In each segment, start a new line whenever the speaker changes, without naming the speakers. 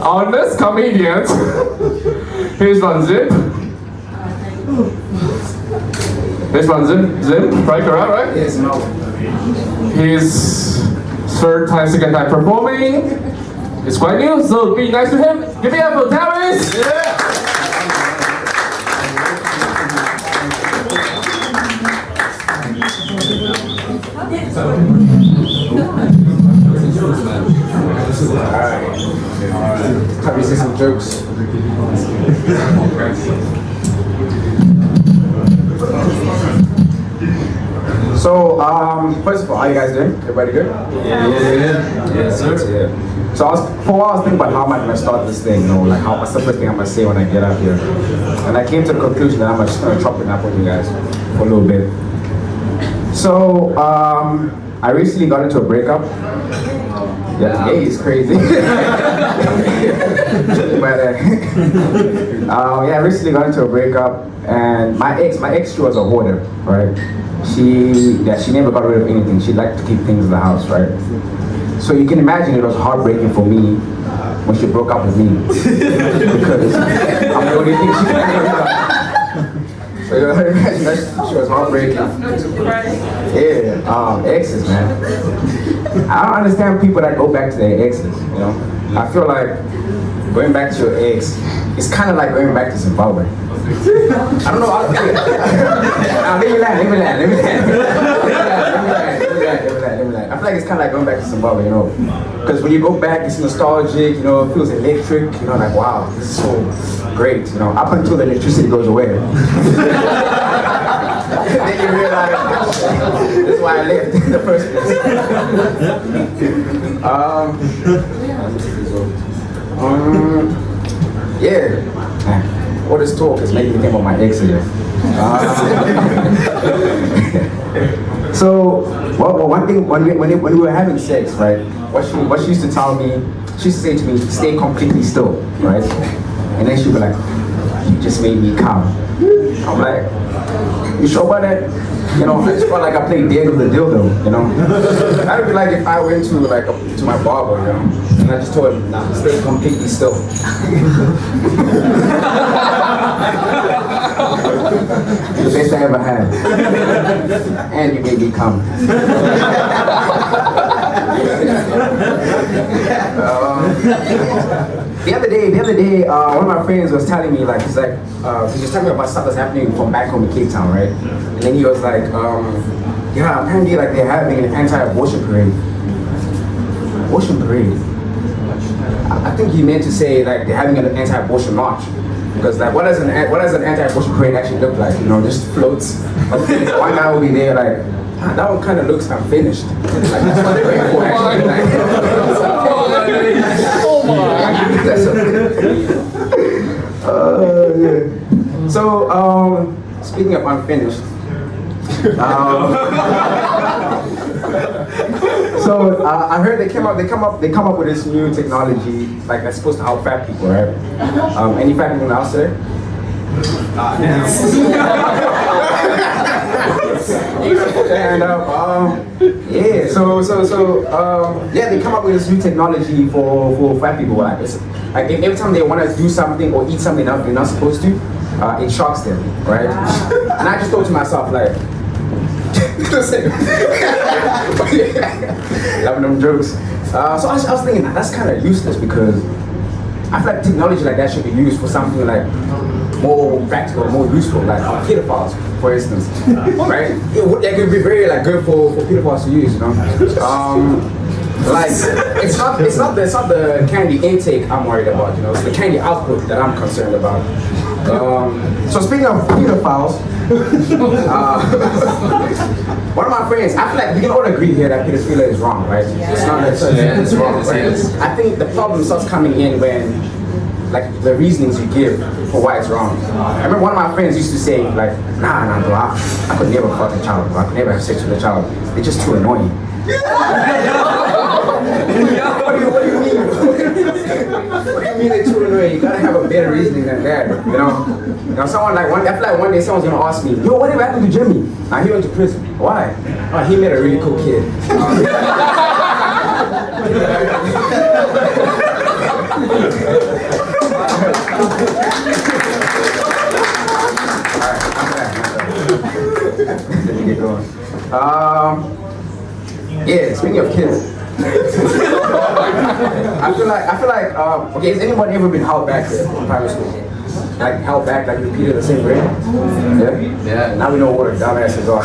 honest comedians. Here's one Zip. Here's one Zip. Right, correct, right?
Yes, no.
He's third time, second time performing. It's quite new, so be nice to him. Give me up for Tyrese.
Yeah. Alright. Have you seen some jokes? So, first of all, how you guys doing? Everybody good?
Yeah, sir.
Yeah. So for a while I was thinking about how am I gonna start this thing, you know, like what's the first thing I'm gonna say when I get up here. And I came to the conclusion that I'm just gonna chop it up with you guys for a little bit. So, I recently got into a breakup. Yeah, gay is crazy. But yeah, I recently got into a breakup, and my ex, she was a hoarder, right? She never got rid of anything. She liked to keep things in the house, right? So you can imagine it was heartbreaking for me when she broke up with me because I'm the only thing she could do. So you know, imagine that she was heartbreaking. Yeah, exes, man. I don't understand people that go back to their exes. You know, I feel like going back to your ex, it's kind of like going back to Zimbabwe. I don't know. Let me land. I feel like it's kind of like going back to Zimbabwe, you know, because when you go back, it's nostalgic. You know, it feels electric. You know, like wow, this is so great. You know, up until the electricity goes away. Then you realize this is why I left in the first place. Yeah. All this talk is making me think about my ex again. So, one thing, when we were having sex, right, what she used to tell me, she used to say to me, stay completely still, right? And then she'd be like, you just made me come. I'm like, you sure about that? You know, I just felt like I played dead with the dildo, you know? That'd be like if I went to to my barber, you know, and I just told him, nah, stay completely still. The best I ever had. And you made me come. The other day, one of my friends was telling me, like, he was telling me about stuff that's happening from back home in Cape Town, right? And then he was like, yeah, apparently, like, they're having an anti-abortion parade. Abortion parade? I think he meant to say, like, they're having an anti-abortion march. Because, like, what does an anti-abortion parade actually look like? You know, just floats. One guy will be there, like, that one kind of looks unfinished. Like, that's what they're waiting for, actually. Yeah. So, speaking of unfinished, so I heard they come up with this new technology, like that's supposed to help fat people, right? Any fat people out there? And yeah, yeah, they come up with this new technology for fat people. Like, like every time they want to do something or eat something that they're not supposed to, it shocks them, right? And I just thought to myself, like, loving them jokes. So I was thinking that's kind of useless because I feel like technology like that should be used for something like more practical, more useful, like pedophiles, for instance, right? It could be very like good for pedophiles to use, you know. Like it's not the candy intake I'm worried about, you know. It's the candy output that I'm concerned about. So speaking of pedophiles, one of my friends, I feel like we can all agree here that pedophilia is wrong, right? Yeah. It's not that it's wrong, right? I think the problem starts coming in when, like, the reasonings you give for why it's wrong. I remember one of my friends used to say, like, nah, bro, I could never fuck a child, bro. I could never have sex with a child. They're just too annoying. What do you mean? What do you mean they're too annoying? You gotta have a better reasoning than that, you know? You know, someone like I feel like one day someone's gonna ask me, yo, whatever happened to Jimmy? Now he went to prison. Why? Oh, he met a really cool kid. Yeah, speaking of kids. I feel like, okay, has anybody ever been held back in private school? Like held back, like repeated the same grade? Yeah? Yeah, now we know what a dumbasses are.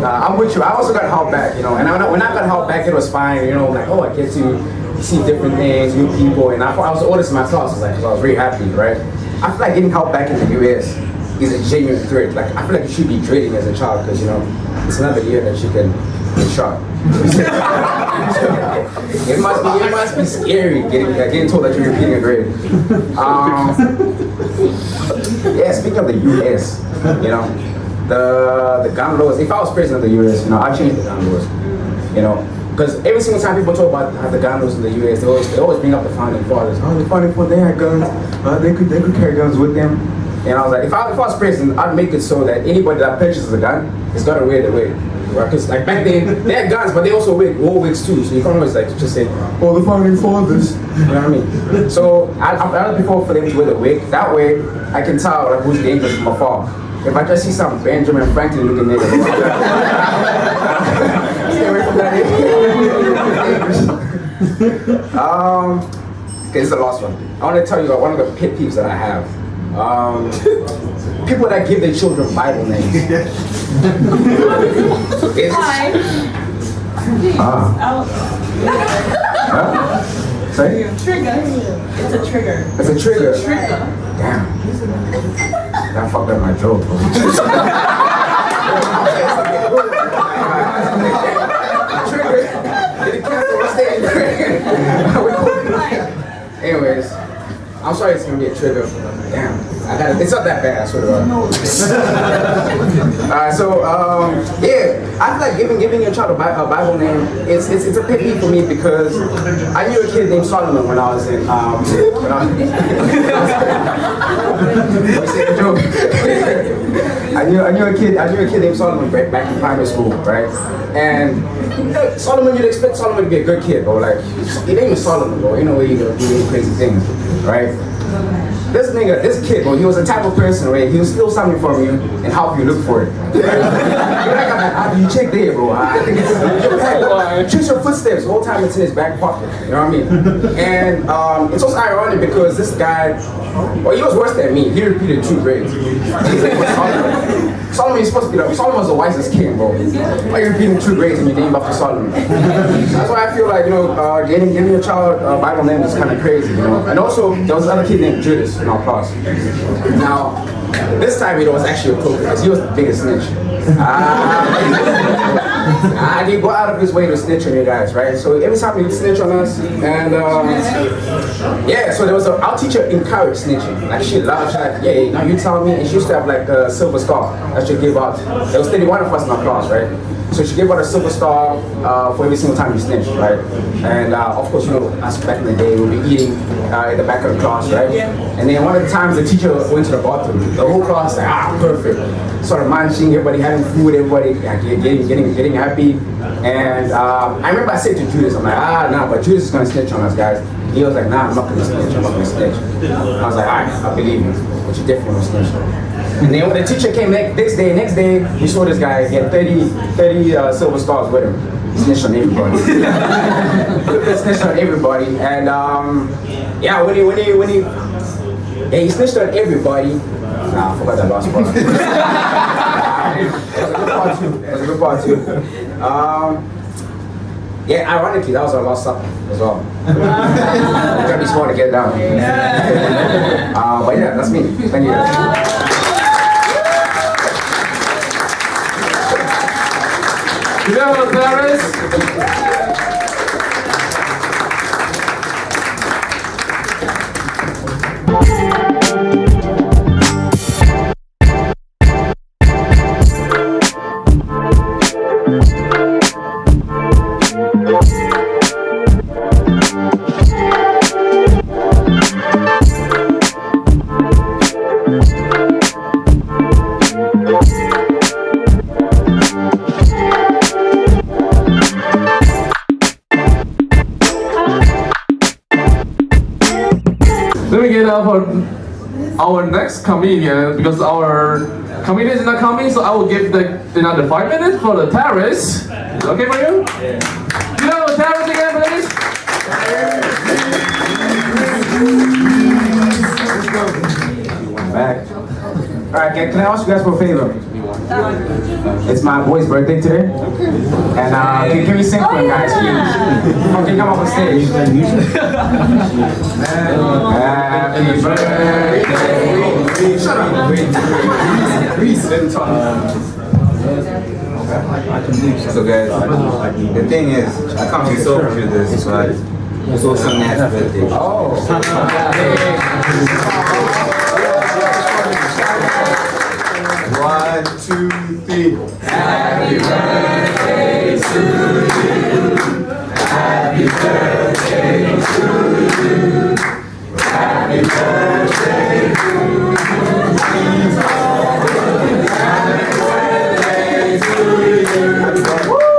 I'm with you. I also got held back, you know, and when I got held back, it was fine, you know, like, oh, I get to see different things, new people, and I was the oldest in my class, like, so I was very happy, right? I feel like getting held back in the US is a genuine threat. Like, I feel like you should be dreading as a child, because, you know, it's another year that you can get shot. It must be scary getting told that you're repeating a grade. Yeah, speaking of the US, you know, the gun laws. If I was president of the US, you know, I'd change the gun laws. You know, because every single time people talk about the gun laws in the US, they always bring up the founding fathers. Oh, the founding fathers, they had guns. They could carry guns with them. And I was like, if I was president, I'd make it so that anybody that purchases a gun is gonna wear the wig. Because like back then, they had guns, but they also wore wigs too. So you can't always like just say, oh, the founding fathers. You know what I mean? So I prefer for them to wear the wig. That way, I can tell like, who's dangerous from afar. If I just see some Benjamin Franklin looking nigga, stay away from that nigga. Okay, this is the last one. I want to tell you about one of the pet peeves that I have. People that give their children Bible names.
Hi.
Say?
Trigger. It's a trigger.
It's a trigger.
Trigger.
Damn. That fucked up my joke, bro. Anyways, I'm sorry it's gonna be a trigger. Damn, it's not that bad, I swear to God. Yeah, I feel like giving your child a Bible name, it's a pet peeve for me because I knew a kid named Solomon when I was in, I knew a kid named Solomon back in primary school, right? And Solomon, you'd expect Solomon to be a good kid, bro. Like, his name is Solomon, bro. You know where you're gonna do any crazy things, right? This kid, bro, he was the type of person where he would steal something from you and help you look for it. You're like, you check there, bro. I think it's in your bag. Choose your footsteps. The whole time it's in his back pocket. You know what I mean? And it's also ironic because this guy, well, he was worse than me. He repeated 2 grades. Solomon is supposed to be like, Solomon's the wisest king, bro. Why are you repeating 2 grades and you name after Solomon? That's why I feel like, you know, giving your child a Bible name is kind of crazy, you know. And also, there was another kid named Judas in our class. Now, this time it was actually appropriate because he was the biggest snitch. And he go out of his way to snitch on you guys, right? So every time he would snitch on us, and yeah, so there was our teacher encouraged snitching. Like she loved, like, yeah, now you tell me, and she used to have like a silver star that she gave out. There was 31 of us in our class, right? So she gave out a silver star for every single time you snitched, right? And of course, you know, us back in the day, we'd be eating in the back of the class, right? And then one of the times the teacher went to the bathroom, the whole class like, perfect. Sort of munching, everybody having food, everybody getting happy. And I remember I said to Judas, I'm like, nah, but Judas is gonna snitch on us, guys. He was like, nah, I'm not gonna snitch, I'm not gonna snitch. I was like, alright, I believe you, but you definitely gonna snitch. And then when the teacher came next day, we saw this guy, he had 30 silver stars with him. He snitched on everybody. Snitched on everybody. And yeah, when he snitched on everybody. Nah, I forgot that last part. That was a good part too. Yeah, ironically, that was our last supper as well. You gotta be smart to get it down. But yeah, that's me. Thank you.
Hello, Paris. Let me get up for our next comedian because our comedians are not coming, so I will give another 5 minutes for the terrace. Is it okay for you? Yeah. You know the terrace again, please?
Back. Alright, can I ask you guys for a favor? It's my boy's birthday today. And can we sing for him, guys, please? Come on up on stage. Happy birthday. Shut up.
So guys, the thing is, I come to sober for this, but it's also Nat's birthday.
Oh.
1, 2, 3.
Happy birthday to you. Happy birthday to you. Happy birthday to you. Happy birthday to you.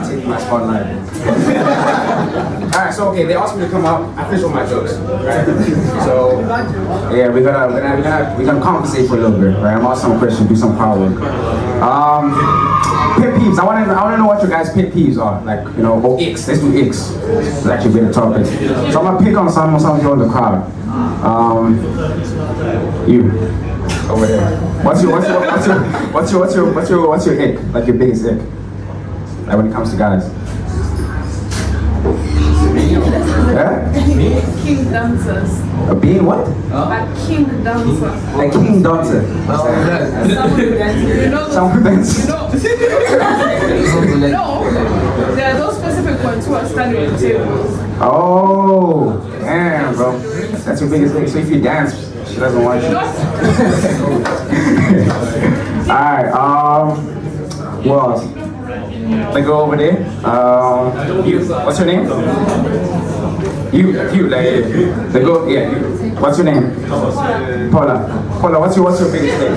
Take my spotlight. Alright, so okay, they asked me to come up. I finished all my jokes, right? So yeah, we're gonna conversate for a little bit, right? I'm ask some questions, do some power work. Pet peeves. I wanna know what your guys' pet peeves are, like, you know, or icks. Let's do icks. It's actually a better topic. So I'm gonna pick on some of you in the crowd. You over there. What's your ick? Like your biggest ick? Like when it comes to guys. Yeah?
King dancers.
A being what?
A king dancer.
A king dancer.
Someone who dances. You know those,
Someone who dances.
No, there are those specific ones who are standing at tables.
Oh, damn, bro. That's your biggest thing. So if you dance, she doesn't want you. Alright, well, let's go over there. You, what's your name? You, like, let's go, yeah, you. What's your name? Paula. Paula, what's your biggest thing?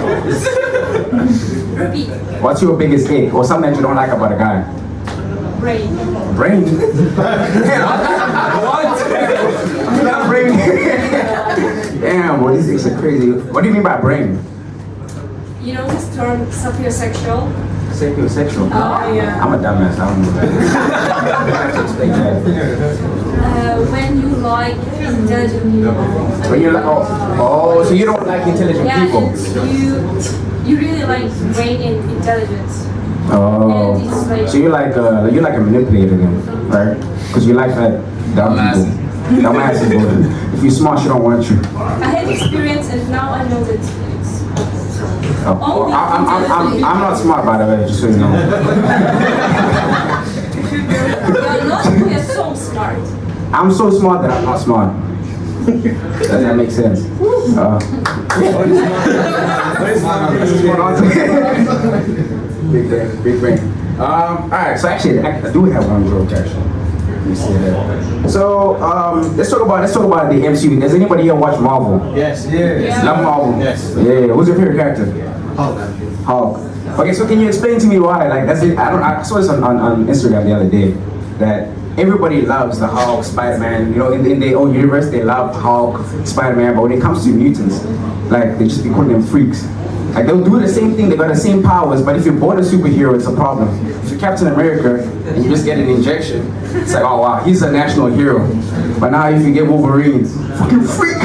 What's your biggest thing or something that you don't like about a guy?
Brain.
Brain? What? Not brain. Damn, boy, these things are crazy. What do you mean by brain?
You know this term, sapiosexual?
Sapiosexual?
Oh, yeah.
I'm a dumbass, I don't know that. I have to explain that.
When you like intelligent people.
When you're like, oh, so you don't like intelligent
Yeah,
people?
and you really like brain and intelligence.
Oh,
And it's like,
so you're like a manipulator then, right? Because you like that dumb people. Dumbasses, boy. If you're smart, she don't want you.
I had experience and now I know that it's
Oh, I'm not smart, by the way, just so you know.
you're so smart.
I'm so smart that I'm not smart. Does that make sense? Big brain. Alright, so actually, I do have one joke actually. Let me see that. So, let's talk about the MCU. Does anybody here watch Marvel?
Yes, yes.
Love Marvel?
Yes.
Yeah, who's your favorite character?
Hulk.
Hulk. Okay, so can you explain to me why? Like, that's it. I saw this on Instagram the other day that everybody loves the Hulk, Spider-Man. You know, in their own universe, they love Hulk, Spider-Man. But when it comes to mutants, like they just be calling them freaks. Like they'll do the same thing. They got the same powers. But if you're born a superhero, it's a problem. If you're Captain America and you just get an injection, it's like, oh wow, he's a national hero. But now if you get Wolverine, fucking freak.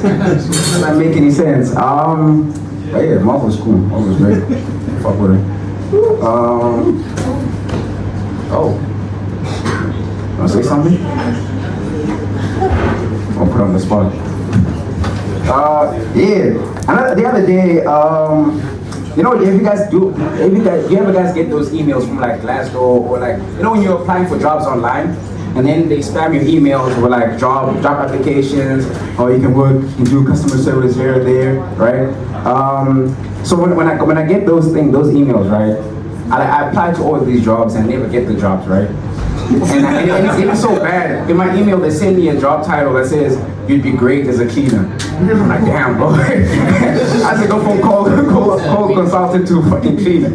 Doesn't make any sense. But yeah, Marvel's cool. Marvel's great. Fuck with her. Oh. Wanna say something? I'll put on the spot. Yeah. The other day, you know, do you ever guys get those emails from like Glasgow or like, you know, when you're applying for jobs online? And then they spam your emails with like job applications, or you can do customer service here or there, right? So when I get those emails, right? I applied to all of these jobs and never get the jobs, right? And it's even so bad. In my email, they send me a job title that says, "You'd be great as a cleaner." I'm like, damn, bro. I said, go from call consultant to fucking cleaner.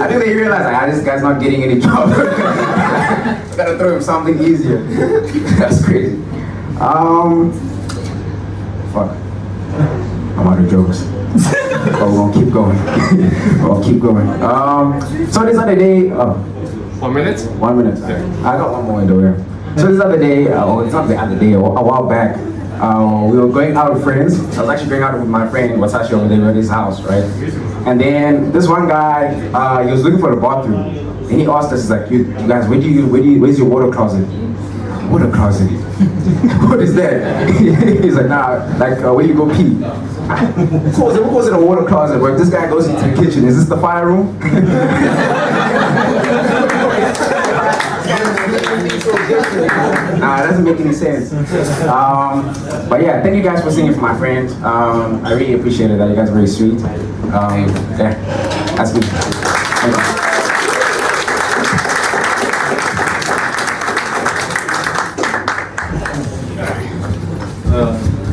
I think they realized, like, this guy's not getting any job. Gotta throw him something easier. That's crazy. Fuck. I'm out of jokes. But we're gonna keep going. We'll keep going. So this other day,
1 minute?
1 minute. I got one more in the way. So this other day, it's not the other day, a while back, we were going out with friends. I was actually going out with my friend Wasashi over there at his house, right? And then this one guy, he was looking for the bathroom, and he asked us, he's like, you guys, where's your water closet? Water closet? What is that? He's like, nah, like where you go pee. What was it a water closet? Where this guy goes into the kitchen, is this the fire room? Nah, it doesn't make any sense. But yeah, thank you guys for singing for my friend. I really appreciate it. That you guys are very sweet. Yeah, that's me. Thank you.